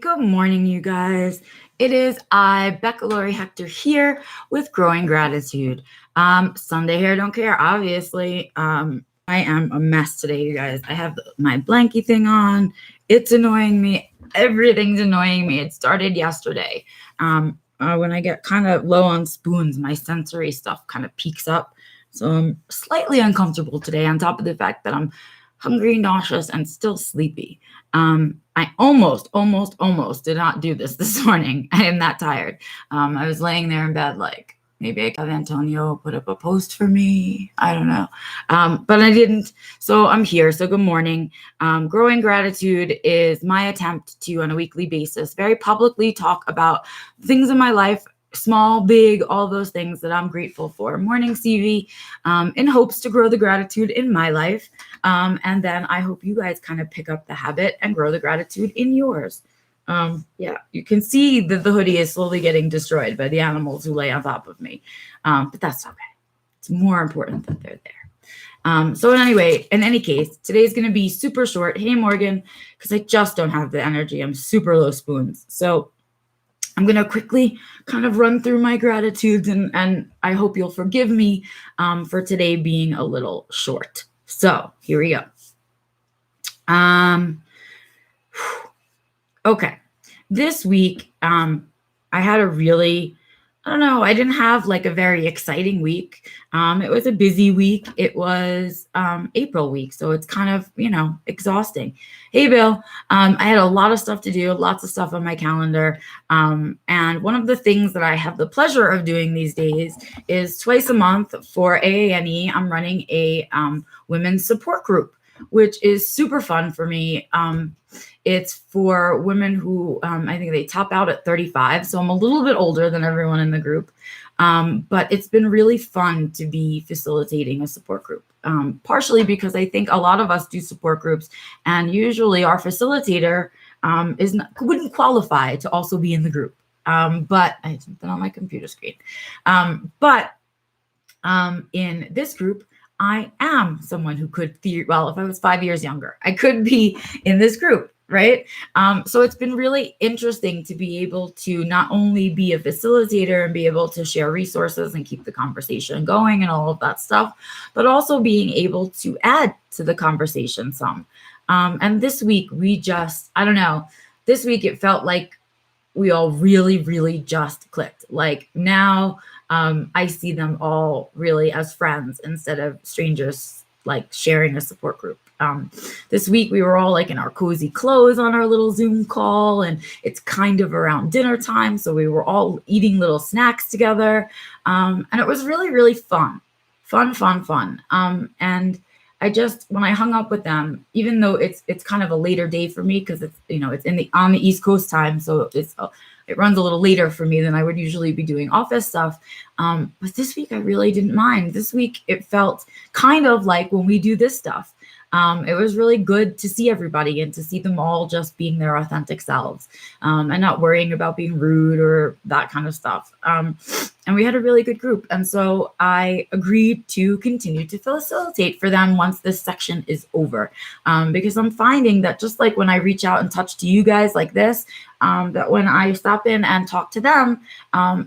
Good morning, you guys. It is I, Becca Lori Hector, here with Growing Gratitude. Sunday here, don't care, obviously. I am a mess today, you guys. I have my blankie thing on. It's annoying me. Everything's annoying me. It started yesterday. When I get kind of low on spoons, my sensory stuff kind of peaks up. So I'm slightly uncomfortable today, on top of the fact that I'm hungry, nauseous, and still sleepy. I almost did not do this morning. I am that tired. I was laying there in bed like, maybe I could have Antonio put up a post for me. I don't know. But I didn't. So I'm here. So good morning. Growing Gratitude is my attempt to, on a weekly basis, very publicly talk about things in my life, small, big, all those things that I'm grateful for. Morning, CV, in hopes to grow the gratitude in my life. And then I hope you guys kind of pick up the habit and grow the gratitude in yours. Yeah, you can see that the hoodie is slowly getting destroyed by the animals who lay on top of me. But that's okay. It's more important that they're there. So anyway, in any case, today's going to be super short. Hey, Morgan, because I just don't have the energy. I'm super low spoons. So I'm going to quickly kind of run through my gratitudes, and I hope you'll forgive me for today being a little short. So here we go. Okay. This week, I had a really, I didn't have like a very exciting week. It was a busy week. It was April week, so it's kind of, exhausting. Hey, Bill, I had a lot of stuff to do, lots of stuff on my calendar. And one of the things that I have the pleasure of doing these days is twice a month for AANE, I'm running a women's support group, which is super fun for me. It's for women who I think they top out at 35. So I'm a little bit older than everyone in the group. But it's been really fun to be facilitating a support group, partially because I think a lot of us do support groups, and usually our facilitator wouldn't qualify to also be in the group. But I jumped on my computer screen. But in this group, I am someone who could if I was 5 years younger, I could be in this group. Right. So it's been really interesting to be able to not only be a facilitator and be able to share resources and keep the conversation going and all of that stuff, but also being able to add to the conversation some. And this week this week it felt like we all really, really just clicked. Like now I see them all really as friends instead of strangers, like sharing a support group. This week we were all like in our cozy clothes on our little Zoom call, and it's kind of around dinner time. So we were all eating little snacks together. And it was really, really fun. And I just, when I hung up with them, even though it's kind of a later day for me, because it's on the East Coast time. So it runs a little later for me than I would usually be doing office stuff. But this week I really didn't mind. This week it felt kind of like when we do this stuff. It was really good to see everybody and to see them all just being their authentic selves, and not worrying about being rude or that kind of stuff. And we had a really good group. And so I agreed to continue to facilitate for them once this section is over, because I'm finding that just like when I reach out and touch to you guys like this, that when I stop in and talk to them,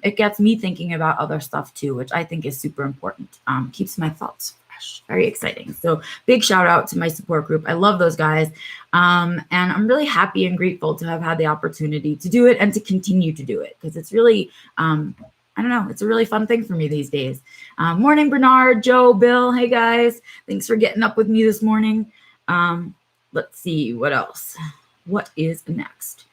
it gets me thinking about other stuff too, which I think is super important. Keeps my thoughts fresh. Very exciting. So big shout out to my support group. I love those guys. And I'm really happy and grateful to have had the opportunity to do it and to continue to do it, because it's really, it's a really fun thing for me these days. Morning, Bernard, Joe, Bill. Hey guys, thanks for getting up with me this morning. Let's see what else. What is next?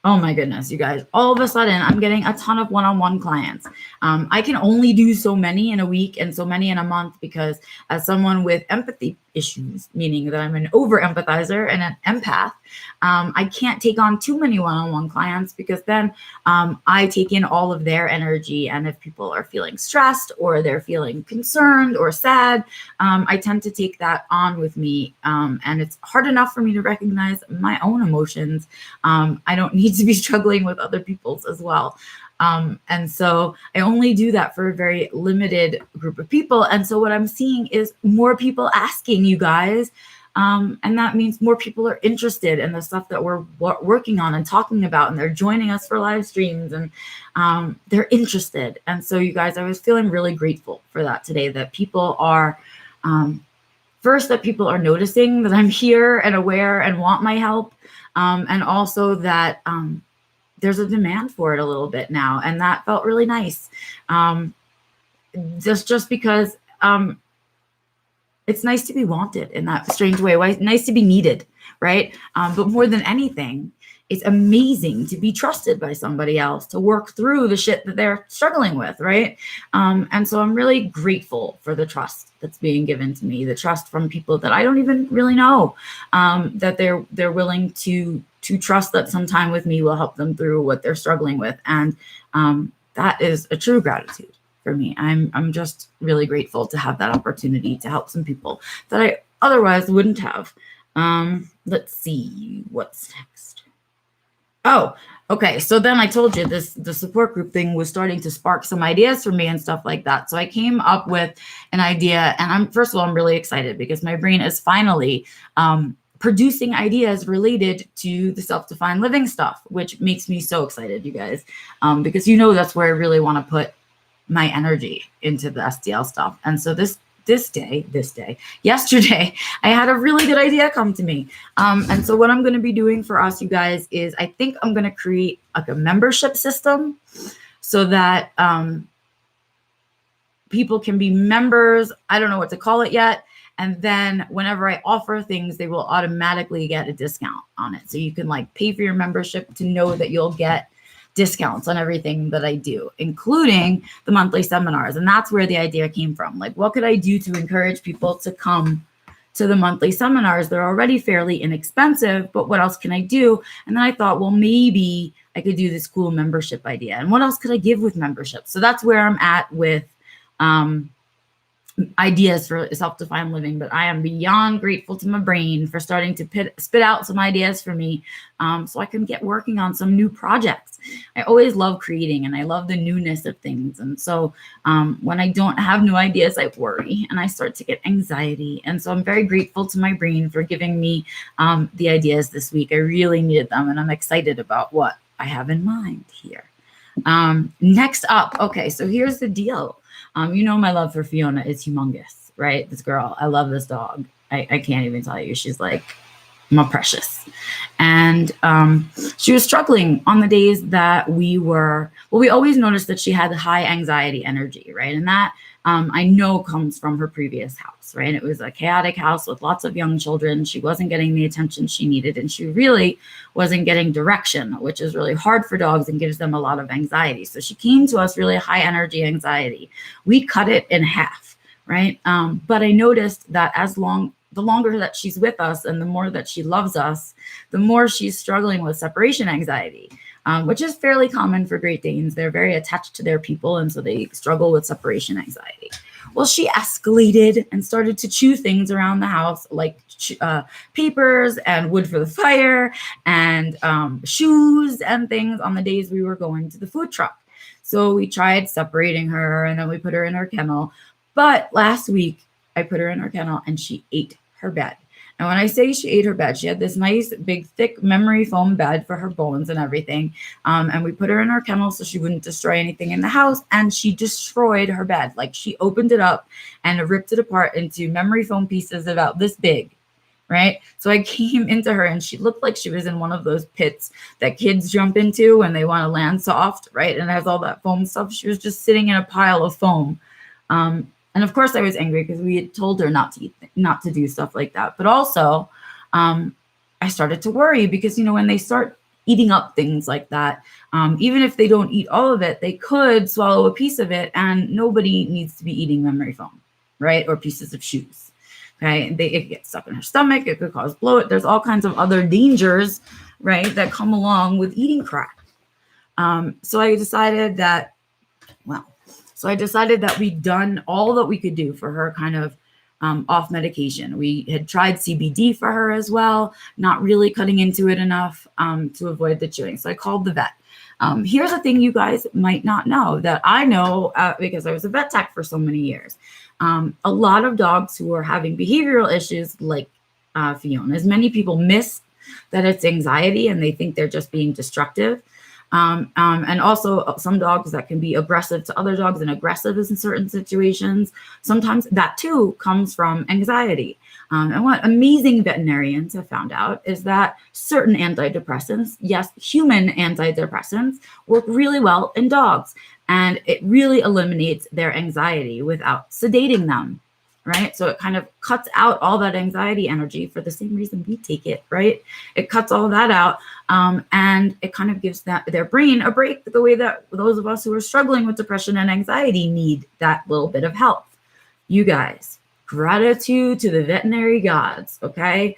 Oh my goodness, you guys, all of a sudden I'm getting a ton of one-on-one clients. I can only do so many in a week and so many in a month, because as someone with empathy issues, meaning that I'm an over empathizer and an empath, I can't take on too many one-on-one clients, because then I take in all of their energy. And if people are feeling stressed or they're feeling concerned or sad, I tend to take that on with me. And it's hard enough for me to recognize my own emotions. I don't need to be struggling with other people's as well. And so I only do that for a very limited group of people. And so what I'm seeing is more people asking, you guys, And that means more people are interested in the stuff that we're working on and talking about, and they're joining us for live streams, and they're interested. And so you guys, I was feeling really grateful for that today, that people are, first, that people are noticing that I'm here and aware and want my help. And also that there's a demand for it a little bit now. And that felt really nice. Just because it's nice to be wanted in that strange way. Nice to be needed, right? But more than anything, it's amazing to be trusted by somebody else to work through the shit that they're struggling with, right? And so I'm really grateful for the trust that's being given to me, the trust from people that I don't even really know, that they're willing to trust that some time with me will help them through what they're struggling with. And that is a true gratitude for me. I'm just really grateful to have that opportunity to help some people that I otherwise wouldn't have. Let's see what's next. Oh, okay. So then I told you the support group thing was starting to spark some ideas for me and stuff like that. So I came up with an idea, and first of all, I'm really excited because my brain is finally producing ideas related to the self-defined living stuff, which makes me so excited, you guys, because that's where I really want to put my energy, into the SDL stuff. And so yesterday, I had a really good idea come to me. And so what I'm going to be doing for us, you guys, is I think I'm going to create like a membership system so that people can be members. I don't know what to call it yet. And then whenever I offer things, they will automatically get a discount on it. So you can like pay for your membership to know that you'll get discounts on everything that I do, including the monthly seminars. And that's where the idea came from. Like, what could I do to encourage people to come to the monthly seminars? They're already fairly inexpensive, but what else can I do? And then I thought, well, maybe I could do this cool membership idea. And what else could I give with membership? So that's where I'm at with ideas for self-defined living. But I am beyond grateful to my brain for starting to spit out some ideas for me, so I can get working on some new projects. I always love creating, and I love the newness of things. And so when I don't have new ideas, I worry and I start to get anxiety. And so I'm very grateful to my brain for giving me the ideas this week. I really needed them, and I'm excited about what I have in mind here. Next up, okay, so here's the deal. My love for Fiona is humongous, right? This girl, I love this dog. I can't even tell you. She's like my precious. And she was struggling on the days that we always noticed that she had high anxiety energy, right? And that I know comes from her previous house, right? It was a chaotic house with lots of young children. She wasn't getting the attention she needed, and she really wasn't getting direction, which is really hard for dogs and gives them a lot of anxiety. So she came to us really high energy anxiety. We cut it in half, right? But I noticed that the longer that she's with us and the more that she loves us, the more she's struggling with separation anxiety, which is fairly common for Great Danes. They're very attached to their people, and so they struggle with separation anxiety. Well, she escalated and started to chew things around the house, like papers and wood for the fire and shoes and things on the days we were going to the food truck. So we tried separating her, and then we put her in her kennel. But last week, I put her in her kennel, and she ate her bed. And when I say she ate her bed, she had this nice, big, thick memory foam bed for her bones and everything. And we put her in her kennel so she wouldn't destroy anything in the house. And she destroyed her bed. Like, she opened it up and ripped it apart into memory foam pieces about this big, right? So I came into her, and she looked like she was in one of those pits that kids jump into when they want to land soft, right? And it has all that foam stuff. She was just sitting in a pile of foam. And of course I was angry because we had told her not to do stuff like that. But also, I started to worry because, when they start eating up things like that, even if they don't eat all of it, they could swallow a piece of it, and nobody needs to be eating memory foam, right? Or pieces of shoes. Okay. It gets stuck in her stomach. It could cause bloat. There's all kinds of other dangers, right, that come along with eating crap. So I decided that we'd done all that we could do for her kind of off medication. We had tried CBD for her as well, not really cutting into it enough to avoid the chewing. So I called the vet. Here's a thing you guys might not know that I know because I was a vet tech for so many years. A lot of dogs who are having behavioral issues like Fiona's. Many people miss that it's anxiety and they think they're just being destructive. And also some dogs that can be aggressive to other dogs and aggressive in certain situations. Sometimes that too comes from anxiety. And what amazing veterinarians have found out is that certain antidepressants, yes, human antidepressants, work really well in dogs. And it really eliminates their anxiety without sedating them, right? So it kind of cuts out all that anxiety energy for the same reason we take it, right? It cuts all that out, and it kind of gives their brain a break the way that those of us who are struggling with depression and anxiety need that little bit of help. You guys, gratitude to the veterinary gods, okay?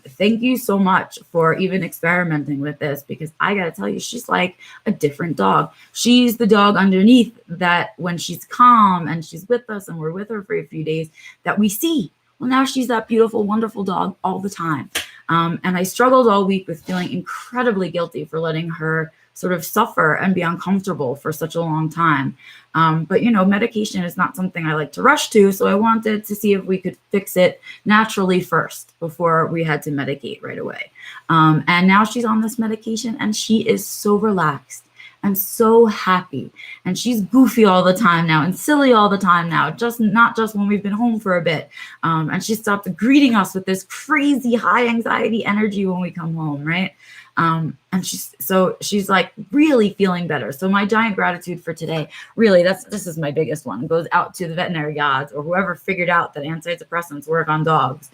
Thank you so much for even experimenting with this, because I gotta tell you, she's like a different dog. She's the dog underneath that when she's calm and she's with us and we're with her for a few days that we see. Well, now she's that beautiful, wonderful dog all the time. And I struggled all week with feeling incredibly guilty for letting her sort of suffer and be uncomfortable for such a long time. But, you know, medication is not something I like to rush to. So I wanted to see if we could fix it naturally first before we had to medicate right away. And now she's on this medication and she is so relaxed and so happy. And she's goofy all the time now and silly all the time now, just not just when we've been home for a bit. And she stopped greeting us with this crazy high anxiety energy when we come home, right? And she's like really feeling better. So my giant gratitude for today, really, this is my biggest one, goes out to the veterinary gods or whoever figured out that antidepressants work on dogs,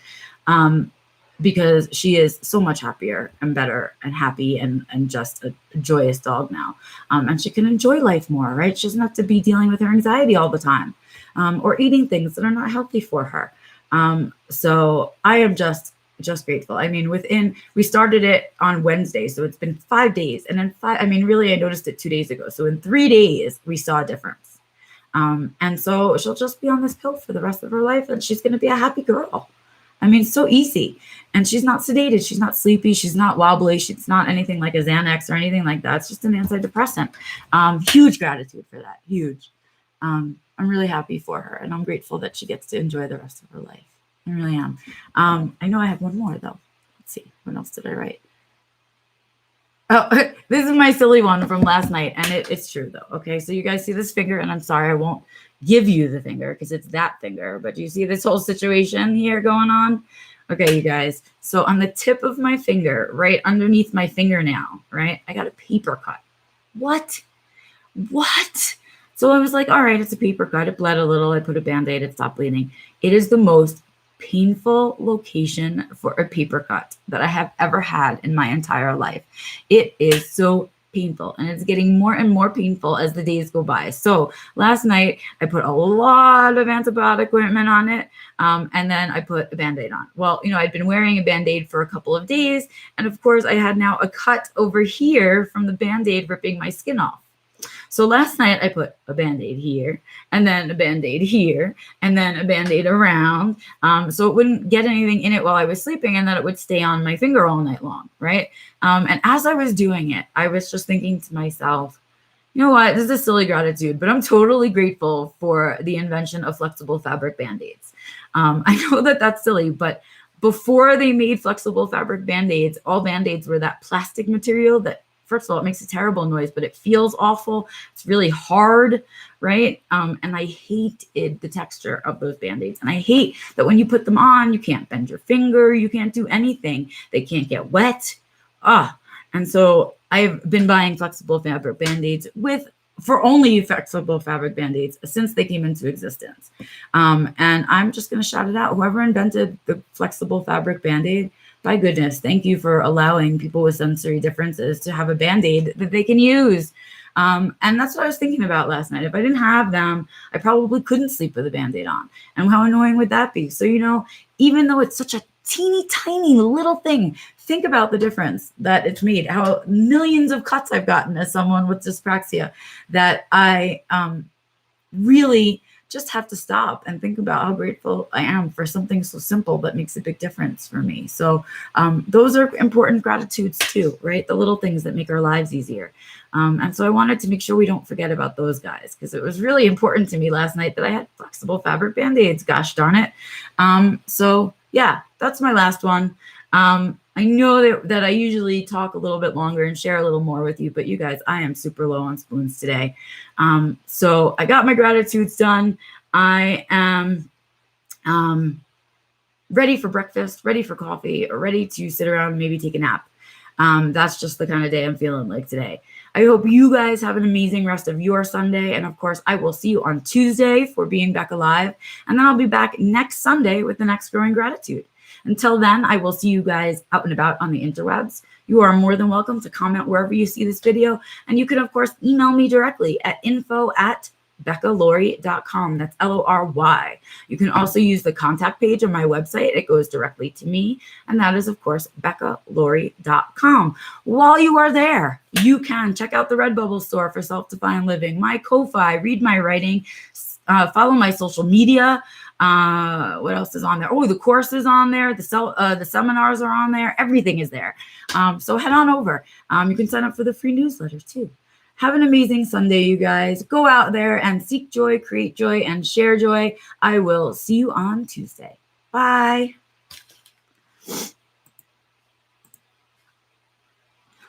because she is so much happier and better and happy and just a joyous dog now. And she can enjoy life more, right? She doesn't have to be dealing with her anxiety all the time, or eating things that are not healthy for her. So I am just grateful. I mean, we started it on Wednesday, so it's been 5 days. And then really, I noticed it 2 days ago. So in 3 days, we saw a difference. And so she'll just be on this pill for the rest of her life, and she's going to be a happy girl. I mean, so easy. And she's not sedated. She's not sleepy. She's not wobbly. She's not anything like a Xanax or anything like that. It's just an antidepressant. Huge gratitude for that. Huge. I'm really happy for her, and I'm grateful that she gets to enjoy the rest of her life. I really am. I know I have one more, though. Let's see. What else did I write? Oh, this is my silly one from last night, and it's true, though. Okay, so you guys see this finger, and I'm sorry I won't give you the finger because it's that finger, but you see this whole situation here going on? Okay, you guys. So on the tip of my finger, right underneath my fingernail, right, I got a paper cut. What? So I was like, all right, it's a paper cut. It bled a little. I put a Band-Aid. It stopped bleeding. It is the most painful location for a paper cut that I have ever had in my entire life. It is so painful, and it's getting more and more painful as the days go by. So last night I put a lot of antibiotic ointment on it, and then I put a Band-Aid on. Well, you know, I'd been wearing a Band-Aid for a couple of days, and of course I had now a cut over here from the Band-Aid ripping my skin off. So last night I put a Band-Aid here, and then a Band-Aid here, and then a Band-Aid around, so it wouldn't get anything in it while I was sleeping, and then it would stay on my finger all night long, right? And as I was doing it, I was just thinking to myself, you know what, this is a silly gratitude, but I'm totally grateful for the invention of flexible fabric Band-Aids. I know that that's silly, but before they made flexible fabric Band-Aids, all Band-Aids were that plastic material that, first of all, it makes a terrible noise, but it feels awful. It's really hard, right? And I hated the texture of those Band-Aids. And I hate that when you put them on, you can't bend your finger. You can't do anything. They can't get wet. And so I've been buying flexible fabric Band-Aids for only flexible fabric Band-Aids since they came into existence. And I'm just going to shout it out. Whoever invented the flexible fabric Band-Aid, by goodness, thank you for allowing people with sensory differences to have a Band-Aid that they can use. And that's what I was thinking about last night. If I didn't have them, I probably couldn't sleep with a Band-Aid on. And how annoying would that be? So, you know, even though it's such a teeny tiny little thing, think about the difference that it's made, how millions of cuts I've gotten as someone with dyspraxia, that I really just have to stop and think about how grateful I am for something so simple that makes a big difference for me. So those are important gratitudes too, right? The little things that make our lives easier. And so I wanted to make sure we don't forget about those guys, because it was really important to me last night that I had flexible fabric Band-Aids, gosh darn it. So yeah, that's my last one. I know that I usually talk a little bit longer and share a little more with you, but you guys, I am super low on spoons today. So I got my gratitudes done. I am ready for breakfast, ready for coffee, or ready to sit around and maybe take a nap. That's just the kind of day I'm feeling like today. I hope you guys have an amazing rest of your Sunday. And of course, I will see you on Tuesday for Being Back Alive. And then I'll be back next Sunday with the next Growing Gratitude. Until then, I will see you guys out and about on the interwebs. You are more than welcome to comment wherever you see this video. And you can, of course, email me directly at info@BeccaLaurie.com. That's Lory. You can also use the contact page on my website. It goes directly to me. And that is, of course, BeccaLaurie.com. While you are there, you can check out the Redbubble store for Self-Defined Living, my Ko-Fi, read my writing, follow my social media. What else is on there? Oh, the course is on there. The seminars are on there. Everything is there. So head on over. You can sign up for the free newsletter too. Have an amazing Sunday, you guys. Go out there and seek joy, create joy, and share joy. I will see you on Tuesday. Bye.